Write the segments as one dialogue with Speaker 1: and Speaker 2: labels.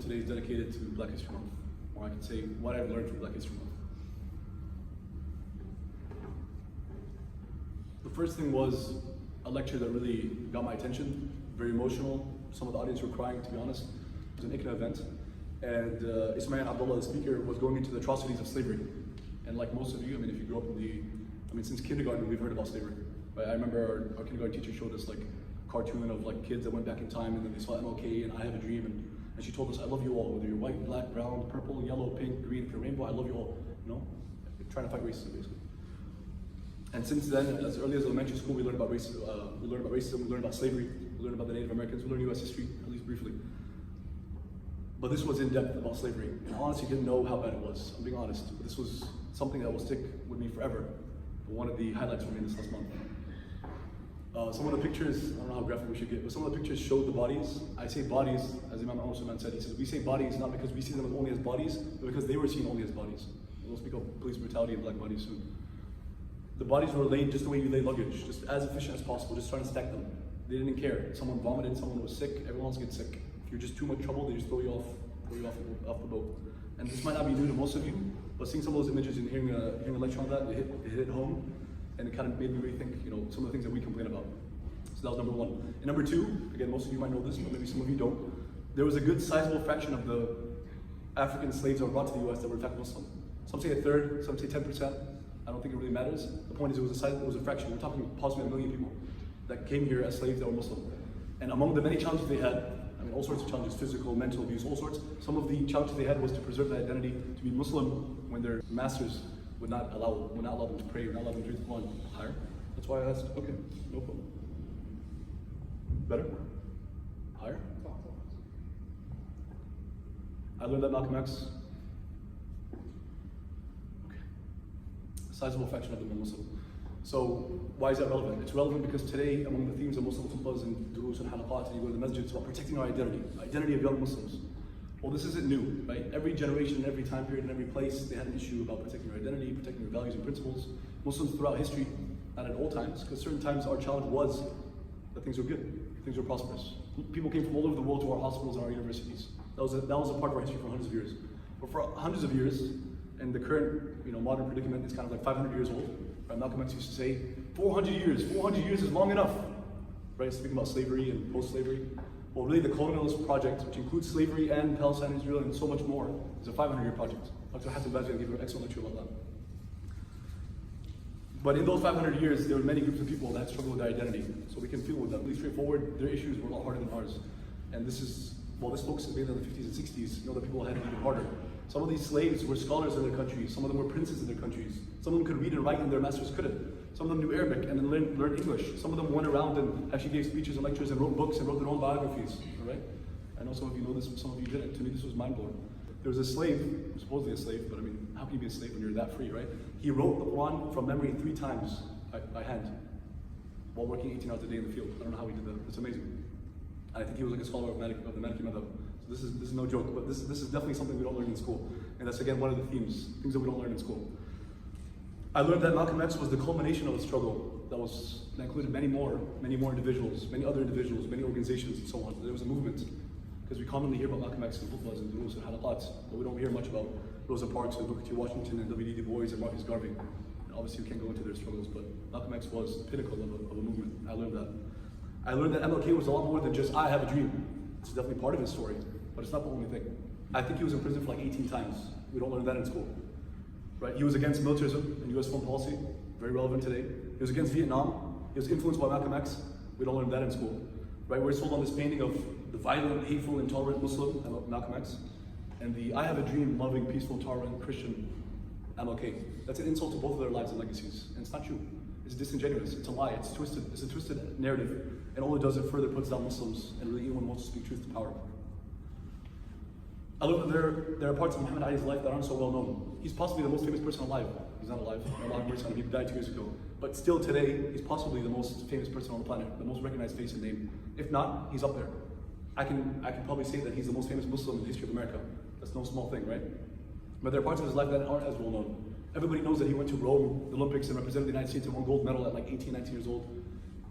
Speaker 1: today is dedicated to Black History Month, or I could say what I've learned from Black History Month. The first thing was a lecture that really got my attention, very emotional. Some of the audience were crying, to be honest. It was an ICNA event, and Ismail Abdullah, the speaker, was going into the atrocities of slavery. And like most of you, I mean, if you grew up in since kindergarten, we've heard about slavery. Right? I remember our kindergarten teacher showed us like a cartoon of like kids that went back in time, and then they saw MLK and I Have a Dream, and she told us, I love you all, whether you're white, black, brown, purple, yellow, pink, green, if you're rainbow, I love you all, you know? Trying to fight racism, basically. And since then, as early as elementary school, we learned about racism, we learned about slavery, we learned about the Native Americans, we learned US history, at least briefly. But this was in depth about slavery, and I honestly didn't know how bad it was, I'm being honest. But this was something that will stick with me forever. But one of the highlights for me this last month. Some of the pictures, I don't know how graphic we should get, but some of the pictures showed the bodies. I say bodies, as Imam al-Suman said, he says, we say bodies not because we see them only as bodies, but because they were seen only as bodies. We'll speak of police brutality and black bodies soon. The bodies were laid just the way you lay luggage, just as efficient as possible, just trying to stack them. They didn't care. Someone vomited, someone was sick, everyone else gets sick. If you're just too much trouble, they just throw you off the boat. And this might not be new to most of you, but seeing some of those images and hearing a lecture on that, it hit home, and it kind of made me rethink, some of the things that we complain about. So that was number one. And number two, again, most of you might know this, but maybe some of you don't. There was a good sizable fraction of the African slaves that were brought to the US that were in fact Muslim. Some say a third, some say 10%. I don't think it really matters. The point is it was a fraction. We're talking possibly 1 million people that came here as slaves that were Muslim. And among the many challenges they had, I mean all sorts of challenges, physical, mental abuse, all sorts. Some of the challenges they had was to preserve their identity, to be Muslim when their masters would not allow them to pray, or not allow them to read the Quran. Higher? That's why I asked, okay, no problem. Better? Higher? I learned that Malcolm X, sizable fraction of them are Muslim. So why is that relevant? It's relevant because today, among the themes of Muslim khutbahs and durus and halaqat, and you go to the masjid, it's about protecting our identity of young Muslims. Well, this isn't new, right? Every generation, every time period, and every place, they had an issue about protecting their identity, protecting their values and principles. Muslims throughout history, not at all times, because certain times our challenge was that things were good, things were prosperous. People came from all over the world to our hospitals and our universities. That was a part of our history for hundreds of years. But for hundreds of years, and the current modern predicament is kind of like 500 years old. Right? Malcolm X used to say, 400 years is long enough. Right? Speaking about slavery and post-slavery. Well, really the colonialist project, which includes slavery and Palestine, Israel, and so much more, is a 500-year project. Dr. Hassan Bazzian gave an excellent lecture about that. But in those 500 years, there were many groups of people that struggled with their identity. So we can feel with them. Really straightforward, their issues were a lot harder than ours. And this folks made in the 50s and 60s, that people had it even harder. Some of these slaves were scholars in their countries. Some of them were princes in their countries. Some of them could read and write and their masters couldn't. Some of them knew Arabic and then learned English. Some of them went around and actually gave speeches and lectures and wrote books and wrote their own biographies, all right? I know some of you know this, some of you didn't. To me, this was mind-blowing. There was a slave, supposedly a slave, but I mean, how can you be a slave when you're that free, right? He wrote the Quran from memory 3 times by hand while working 18 hours a day in the field. I don't know how he did that. It's amazing. I think he was like a scholar of the Maliki Madhab. So this is no joke, but this is definitely something we don't learn in school. And that's again one of the things that we don't learn in school. I learned that Malcolm X was the culmination of a struggle that included many more individuals, many other individuals, many organizations and so on. There was a movement. Because we commonly hear about Malcolm X and khutbahs and durus and halaqats, but we don't hear much about Rosa Parks and Booker T. Washington and W.D. Du Bois and Marcus Garvey. And obviously we can't go into their struggles, but Malcolm X was the pinnacle of a movement. I learned that. I learned that MLK was a lot more than just I have a dream. It's definitely part of his story, but it's not the only thing. I think he was in prison for like 18 times. We don't learn that in school. Right? He was against militarism and US foreign policy, very relevant today. He was against Vietnam. He was influenced by Malcolm X. We don't learn that in school. Right? We're sold on this painting of the violent, hateful, intolerant Muslim, Malcolm X, and the I have a dream, loving, peaceful, tolerant Christian, MLK. That's an insult to both of their lives and legacies. And it's not true. It's disingenuous. It's a lie. It's twisted. It's a twisted narrative. And all it does, it further puts down Muslims and really anyone who wants to speak truth to power. I love that there are parts of Muhammad Ali's life that aren't so well known. He's possibly the most famous person alive. He's not alive. Allah mercy on him. He died 2 years ago. But still today, he's possibly the most famous person on the planet, the most recognized face and name. If not, he's up there. I can probably say that he's the most famous Muslim in the history of America. That's no small thing, right? But there are parts of his life that aren't as well known. Everybody knows that he went to Rome, the Olympics, and represented the United States and won gold medal at like 18, 19 years old.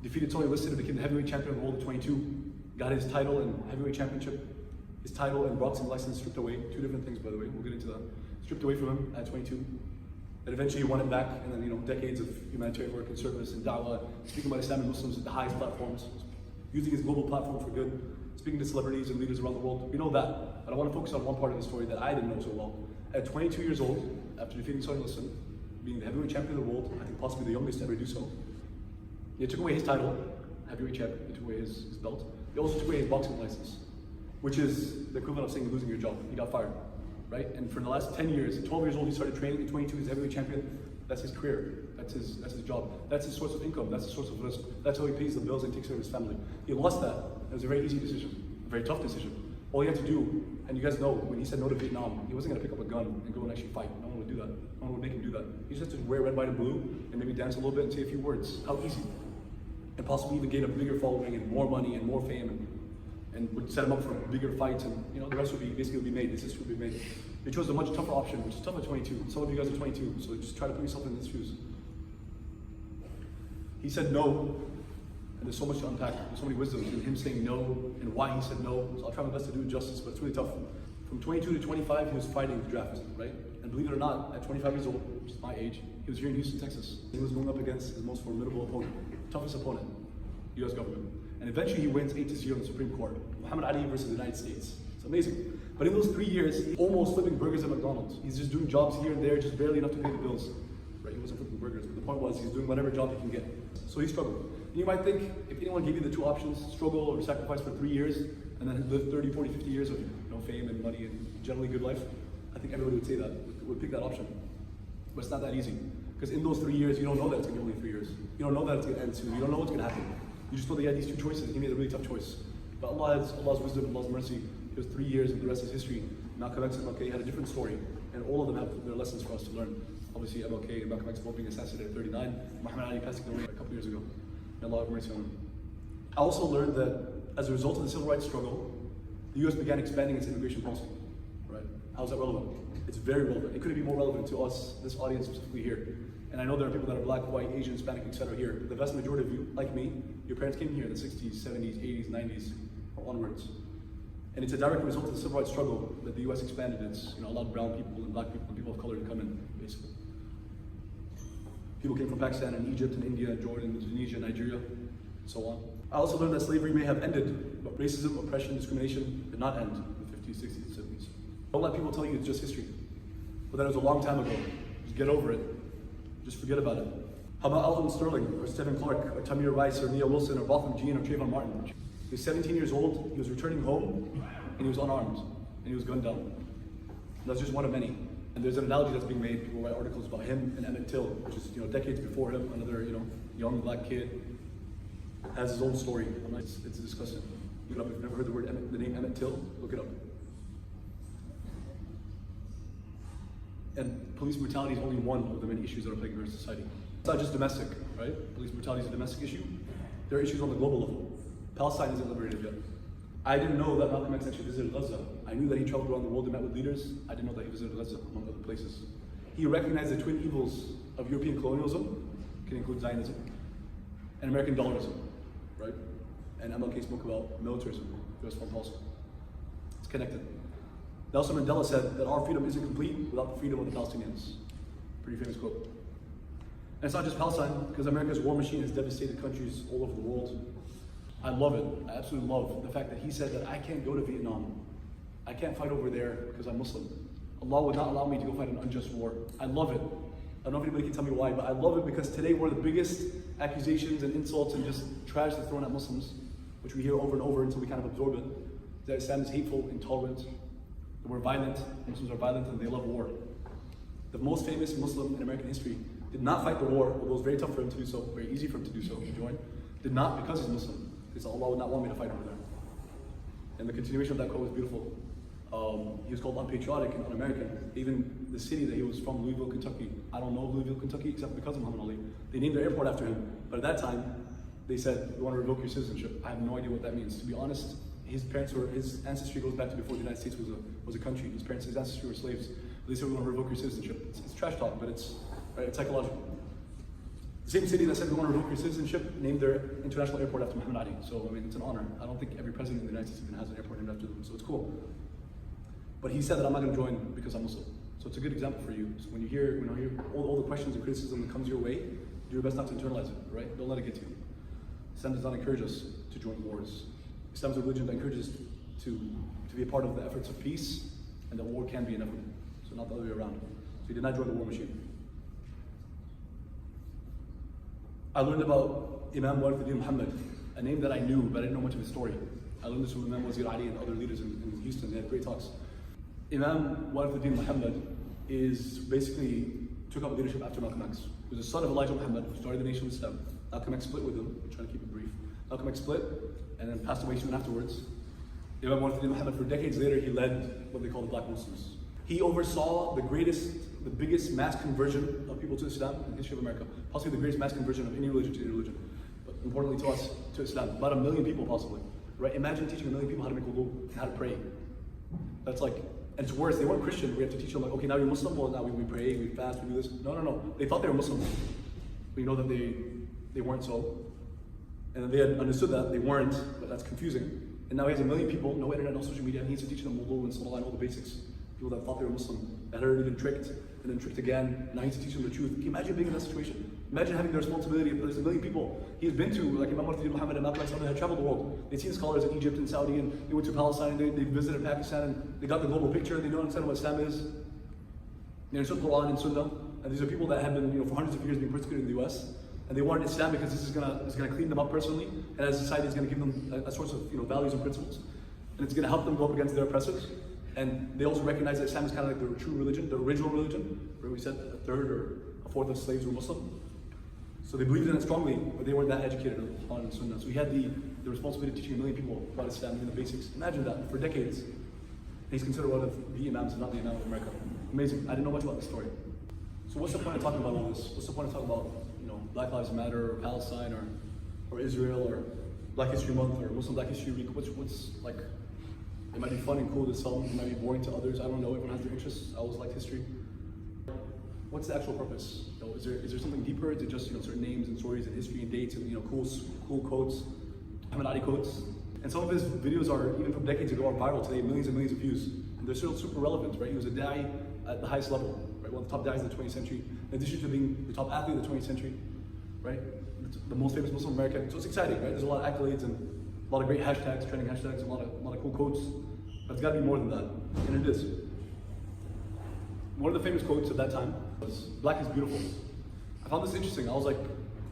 Speaker 1: Defeated Tony Liston and became the heavyweight champion of the world at 22. Got his title and heavyweight championship. his title and boxing license stripped away. Two different things, by the way. We'll get into that. Stripped away from him at 22. And eventually he won it back, and then decades of humanitarian work and service and da'wah, speaking about Islamic Muslims at the highest platforms, using his global platform for good, speaking to celebrities and leaders around the world. We know that, but I want to focus on one part of the story that I didn't know so well. At 22 years old, after defeating Sonny Liston, being the heavyweight champion of the world, I think possibly the youngest to ever do so, they took away his title, heavyweight champion, they took away his belt. They also took away his boxing license, which is the equivalent of saying losing your job. He got fired, right? And for the last 10 years, at 12 years old, he started training. At 22, he's heavyweight champion. That's his career. That's his job. That's his source of income. That's his source of risk. That's how he pays the bills and takes care of his family. He lost that. It was a very easy decision, a very tough decision. All he had to do, and you guys know, when he said no to Vietnam, he wasn't going to pick up a gun and go and actually fight. No one would do that. No one would make him do that. He just had to wear red, white, and blue, and maybe dance a little bit and say a few words. How easy. And possibly even gain a bigger following and more money and more fame, and would set him up for bigger fights, and the rest would be made. This history would be made. They chose a much tougher option, which is tough at 22. Some of you guys are 22, so just try to put yourself in his shoes. He said no, and there's so much to unpack. There's so many wisdoms in him saying no and why he said no. So I'll try my best to do it justice, but it's really tough. From 22 to 25, he was fighting the draft, right? And believe it or not, at 25 years old, which is my age, he was here in Houston, Texas. He was going up against his most formidable opponent, toughest opponent, U.S. government. And eventually he wins 8-0 in the Supreme Court. Muhammad Ali versus the United States. It's amazing. But in those 3 years, he's almost flipping burgers at McDonald's. He's just doing jobs here and there, just barely enough to pay the bills. Right? He wasn't flipping burgers, but the point was he's doing whatever job he can get. So he struggled. And you might think, if anyone gave you the two options, struggle or sacrifice for 3 years, and then live 30, 40, 50 years of fame and money and generally good life, I think everybody would say that, would pick that option. But it's not that easy. Because in those 3 years, you don't know that it's going to be only 3 years. You don't know that it's going to end soon. You don't know what's going to happen. You just know that he had these two choices, and he made a really tough choice. But Allah's wisdom, Allah's mercy, it was 3 years, and the rest is history. Malcolm X and MLK had a different story, and all of them have their lessons for us to learn. Obviously, MLK and Malcolm X both being assassinated at 39, Muhammad Ali passing away a couple years ago. May Allah have mercy on him. I also learned that as a result of the civil rights struggle, the US began expanding its immigration policy. Right? How is that relevant? It's very relevant. It couldn't be more relevant to us, this audience specifically here. And I know there are people that are black, white, Asian, Hispanic, etc. here. The vast majority of you, like me, your parents came here in the 60s, 70s, 80s, 90s, or onwards. And it's a direct result of the civil rights struggle that the US expanded its, allowed brown people and black people and people of color to come in, basically. People came from Pakistan and Egypt and India and Jordan, Indonesia, Nigeria, and so on. I also learned that slavery may have ended, but racism, oppression, discrimination did not end in the 50s, 60s, and 70s. Don't let people tell you it's just history. But that was a long time ago. Just get over it. Just forget about it. How about Alton Sterling, or Stephen Clark, or Tamir Rice, or Neil Wilson, or Botham Jean, or Trayvon Martin? He was 17 years old, he was returning home, and he was unarmed, and he was gunned down. And that's just one of many. And there's an analogy that's being made. People write articles about him and Emmett Till, which is decades before him, another young black kid, has his own story. It's disgusting. Look it up. If you've never heard the name Emmett Till, look it up. And police brutality is only one of the many issues that are plaguing our society. It's not just domestic, right? Police brutality is a domestic issue. There are issues on the global level. Palestine isn't liberated yet. I didn't know that Malcolm X actually visited Gaza. I knew that he traveled around the world and met with leaders. I didn't know that he visited Gaza, among other places. He recognized the twin evils of European colonialism, can include Zionism, and American dollarism, right? And MLK spoke about militarism, US foreign policy. It's connected. Nelson Mandela said that our freedom isn't complete without the freedom of the Palestinians. Pretty famous quote. And it's not just Palestine, because America's war machine has devastated countries all over the world. I love it. I absolutely love the fact that he said that I can't go to Vietnam. I can't fight over there because I'm Muslim. Allah would not allow me to go fight an unjust war. I love it. I don't know if anybody can tell me why, but I love it because today one of the biggest accusations and insults and just trash that's thrown at Muslims, which we hear over and over until we kind of absorb it, is that Islam is hateful, intolerant, that we're violent, Muslims are violent, and they love war. The most famous Muslim in American history did not fight the war, although it was very tough for him to do so, very easy for him to do so, to join. Did not because he's Muslim. Because Allah would not want me to fight over there. And the continuation of that quote was beautiful. He was called unpatriotic and un-American. Even the city that he was from, Louisville, Kentucky. I don't know Louisville, Kentucky, except because of Muhammad Ali. They named their airport after him. But at that time, they said, we want to revoke your citizenship. I have no idea what that means. To be honest, his ancestry goes back to before the United States was a country. His ancestry were slaves. But they said, we want to revoke your citizenship. It's trash talk, but it's psychological. The same city that said we want to revoke your citizenship named their international airport after Muhammad Ali. So, I mean, it's an honor. I don't think every president in the United States even has an airport named after them, so it's cool. But he said that I'm not going to join because I'm Muslim. So it's a good example for you. So when you hear, all the questions and criticism that comes your way, do your best not to internalize it, right? Don't let it get to you. Islam does not encourage us to join wars. Islam is a religion that encourages to be a part of the efforts of peace, and that war can be inevitable. So not the other way around. So he did not join the war machine. I learned about Imam Warith Muhammad, a name that I knew, but I didn't know much of his story. I learned this from Imam Wazir Ali and other leaders in Houston. They had great talks. Imam Warith Muhammad basically took up leadership after Malcolm X. He was the son of Elijah Muhammad, who started the Nation of Islam. Malcolm X split with him. I'm trying to keep it brief. Malcolm X split and then passed away soon afterwards. Imam Warith Muhammad, for decades later, he led what they call the Black Muslims. He oversaw the biggest mass conversion of people to Islam in the history of America. Possibly the greatest mass conversion of any religion to any religion. But importantly to us, to Islam. About 1 million people possibly. Right? Imagine teaching 1 million people how to make wudu and how to pray. That's like, and it's worse, they weren't Christian. We have to teach them like, okay, now you're Muslim, well now we pray, we fast, we do this. No. They thought they were Muslim. But you know that they weren't so. And then they had understood that they weren't, but that's confusing. And now he has 1 million people, no internet, no social media, and he needs to teach them wudu and salah and all the basics. People that thought they were Muslim, that had already been tricked, and then tricked again, and now he needs to teach them the truth. Can you imagine being in that situation? Imagine having the responsibility of there's 1 million people he has been to, like Imam Muhammad and Malcolm X, had traveled the world. They'd seen scholars in Egypt and Saudi, and they went to Palestine, and they visited Pakistan, and they got the global picture, they don't understand what Islam is. They understood Quran and Sunnah, and these are people that have been, for hundreds of years being persecuted in the US, and they wanted Islam because this is gonna clean them up personally, and as a society, it's gonna give them a source of values and principles, and it's gonna help them go up against their oppressors. And they also recognize that Islam is kind of like the true religion, the original religion, where we said a third or a fourth of slaves were Muslim. So they believed in it strongly, but they weren't that educated on Quran and Sunnah. So he had the responsibility of teaching 1 million people about Islam, even the basics. Imagine that, for decades. And he's considered one of the Imams, and not the Imam of America. Amazing. I didn't know much about this story. So what's the point of talking about all this? What's the point of talking about Black Lives Matter, or Palestine, or Israel, or Black History Month, or Muslim Black History Week? What's like? It might be fun and cool to some, it might be boring to others, I don't know, everyone has their interests. I always like history. What's the actual purpose? Is there something deeper? Is it just certain names and stories and history and dates and cool quotes, Muhammad Ali quotes? And some of his videos are, even from decades ago, are viral today, millions and millions of views. And they're still super relevant, right? He was a da'i at the highest level, right? One of the top da'is of the 20th century. In addition to being the top athlete of the 20th century, right? The most famous Muslim American. So it's exciting, right? There's a lot of accolades and a lot of great hashtags, trending hashtags, a lot of cool quotes. But it's got to be more than that, and it is. One of the famous quotes at that time was, "Black is beautiful." I found this interesting. I was like,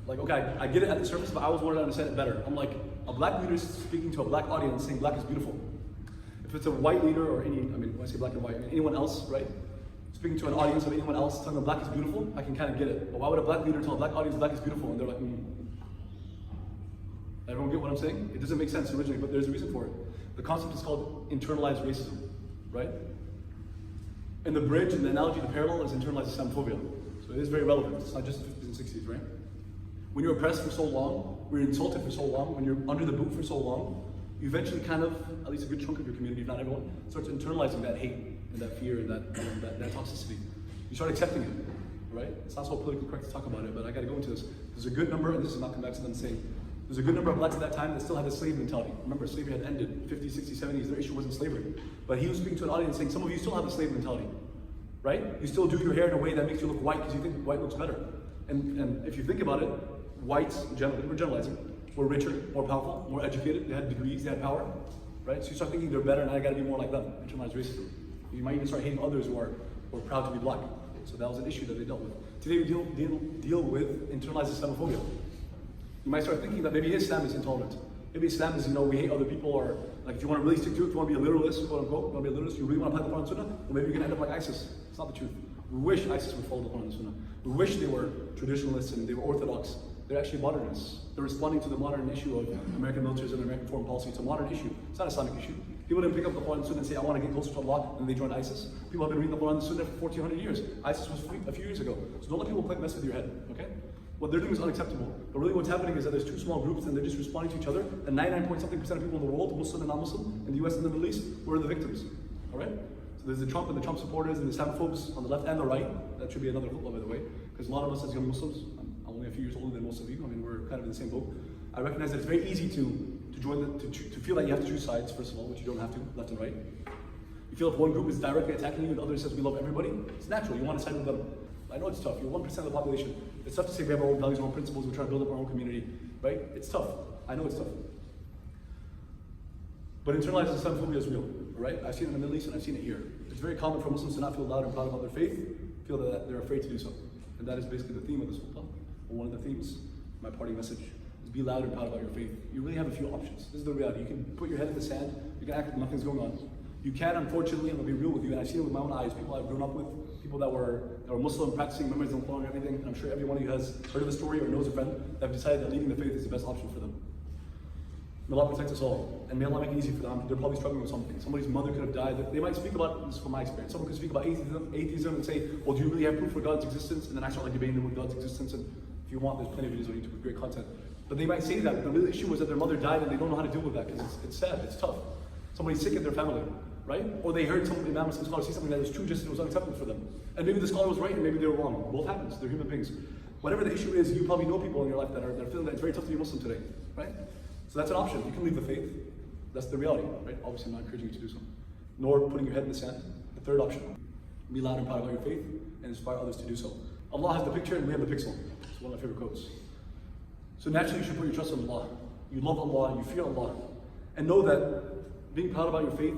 Speaker 1: okay, I get it at the surface, but I always wanted to understand it better. I'm like, a black leader is speaking to a black audience saying black is beautiful. If it's a white leader or when I say black and white, anyone else, right? Speaking to an audience of anyone else telling them black is beautiful, I can kind of get it. But why would a black leader tell a black audience black is beautiful? And they're like, Everyone get what I'm saying? It doesn't make sense originally, but there's a reason for it. The concept is called internalized racism, right? And the bridge and the analogy, the parallel is internalized Islamophobia. So it is very relevant. It's not just the 50s and 60s, right? When you're oppressed for so long, when you're insulted for so long, when you're under the boot for so long, you eventually kind of, at least a good chunk of your community, if not everyone, starts internalizing that hate and that fear and that toxicity. You start accepting it, right? It's not so politically correct to talk about it, but I gotta go into this. There's a good number, and this is not come back to them saying, there's a good number of blacks at that time that still had the slave mentality. Remember, slavery had ended, 50s, 60s, 70s, their issue wasn't slavery. But he was speaking to an audience saying, some of you still have the slave mentality, right? You still do your hair in a way that makes you look white because you think white looks better. And if you think about it, whites, generally, we're generalizing, were richer, more powerful, more educated, they had degrees, they had power, right? So you start thinking they're better and I gotta be more like them, internalized racism. You might even start hating others who are proud to be black. So that was an issue that they dealt with. Today we deal with internalized Islamophobia. You might start thinking that maybe Islam is intolerant. Maybe Islam is, we hate other people, or like if you want to really stick to it, if you want to be a literalist, quote unquote, you want to be a literalist, you really want to apply the Quran and Sunnah, well maybe you're going to end up like ISIS. It's not the truth. We wish ISIS would follow the Quran and Sunnah. We wish they were traditionalists and they were orthodox. They're actually modernists. They're responding to the modern issue of American militarism and American foreign policy. It's a modern issue. It's not an Islamic issue. People didn't pick up the Quran and Sunnah and say, I want to get closer to Allah, and they joined ISIS. People have been reading the Quran and Sunnah for 1,400 years. ISIS was free a few years ago. So don't let people mess with your head, okay? What they're doing is unacceptable. But really what's happening is that there's two small groups and they're just responding to each other. And 99.something% of people in the world, Muslim and non-Muslim, in the US and the Middle East, were the victims, all right? So there's the Trump and the Trump supporters and the Islamophobes on the left and the right. That should be another khutbah, by the way, because a lot of us as young Muslims, I'm only a few years older than most of you. I mean, we're kind of in the same boat. I recognize that it's very easy to join, to feel like you have to choose sides, first of all, which you don't have to, left and right. You feel if one group is directly attacking you and the other says we love everybody, it's natural, you want to side with them. I know it's tough, you're 1% of the population. It's tough to say we have our own values, our own principles, we're trying to build up our own community, right? It's tough, I know it's tough. But internalized Islamophobia is real, right? I've seen it in the Middle East and I've seen it here. It's very common for Muslims to not feel loud and proud about their faith, feel that they're afraid to do so. And that is basically the theme of this khutbah, or one of the themes, my parting message, is be loud and proud about your faith. You really have a few options. This is the reality. You can put your head in the sand, you can act like nothing's going on. You can, unfortunately, I'm gonna be real with you, and I've seen it with my own eyes, people I've grown up with, people that were Muslim, practicing, members of the Quran and everything, and I'm sure every one of you has heard of the story or knows a friend that have decided that leaving the faith is the best option for them. May Allah protect us all, and may Allah make it easy for them. They're probably struggling with something. Somebody's mother could have died. They might speak about, this is from my experience, someone could speak about atheism and say, well, do you really have proof for God's existence? And then I start like debating them with God's existence, and if you want, there's plenty of videos on YouTube with great content. But they might say that, but the real issue was that their mother died and they don't know how to deal with that, because it's sad, it's tough. Somebody's sick in their family, right? Or they heard some Imam or some scholar say something that was true, just it was unacceptable for them. And maybe the scholar was right and maybe they were wrong. Both happens, they're human beings. Whatever the issue is, you probably know people in your life that are feeling that it's very tough to be Muslim today, right? So that's an option. You can leave the faith. That's the reality, right? Obviously, I'm not encouraging you to do so. Nor putting your head in the sand. The third option, be loud and proud about your faith and inspire others to do so. Allah has the picture and we have the pixel. It's one of my favorite quotes. So naturally, you should put your trust in Allah. You love Allah, you fear Allah. And know that being proud about your faith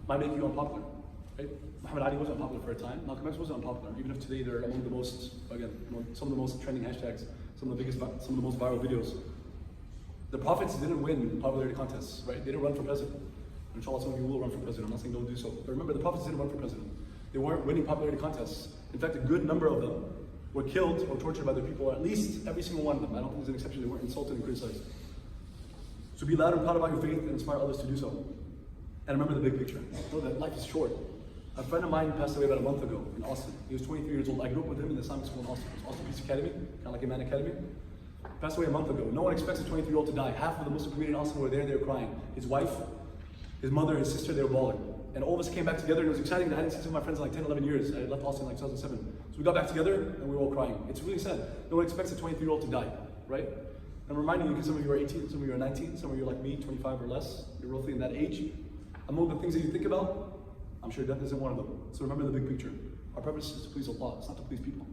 Speaker 1: might make you unpopular, right? Muhammad Ali wasn't unpopular for a time. Malcolm X wasn't unpopular, even if today they're among the most, again, some of the most trending hashtags, some of the most viral videos. The prophets didn't win popularity contests, right? They didn't run for president. Inshallah, some of you will run for president. I'm not saying don't do so. But remember, the prophets didn't run for president. They weren't winning popularity contests. In fact, a good number of them were killed or tortured by their people, or at least every single one of them. I don't think there's an exception. They weren't insulted and criticized. So be loud and proud about your faith and inspire others to do so. And remember the big picture. Know that life is short. A friend of mine passed away about a month ago in Austin. He was 23 years old. I grew up with him in the Islamic school in Austin. It was Austin Peace Academy, kind of like Iman Academy. Passed away a month ago. No one expects a 23-year-old to die. Half of the Muslim community in Austin were there, they were crying. His wife, his mother, his sister, they were bawling. And all of us came back together, and it was exciting. I hadn't seen some of my friends in like 10, 11 years. I left Austin in like 2007. So we got back together, and we were all crying. It's really sad. No one expects a 23-year-old to die, right? I'm reminding you, because some of you are 18, some of you are 19, some of you are like me, 25 or less. You're roughly in that age. Among the things that you think about, I'm sure death isn't one of them. So remember the big picture. Our purpose is to please Allah. It's not to please people.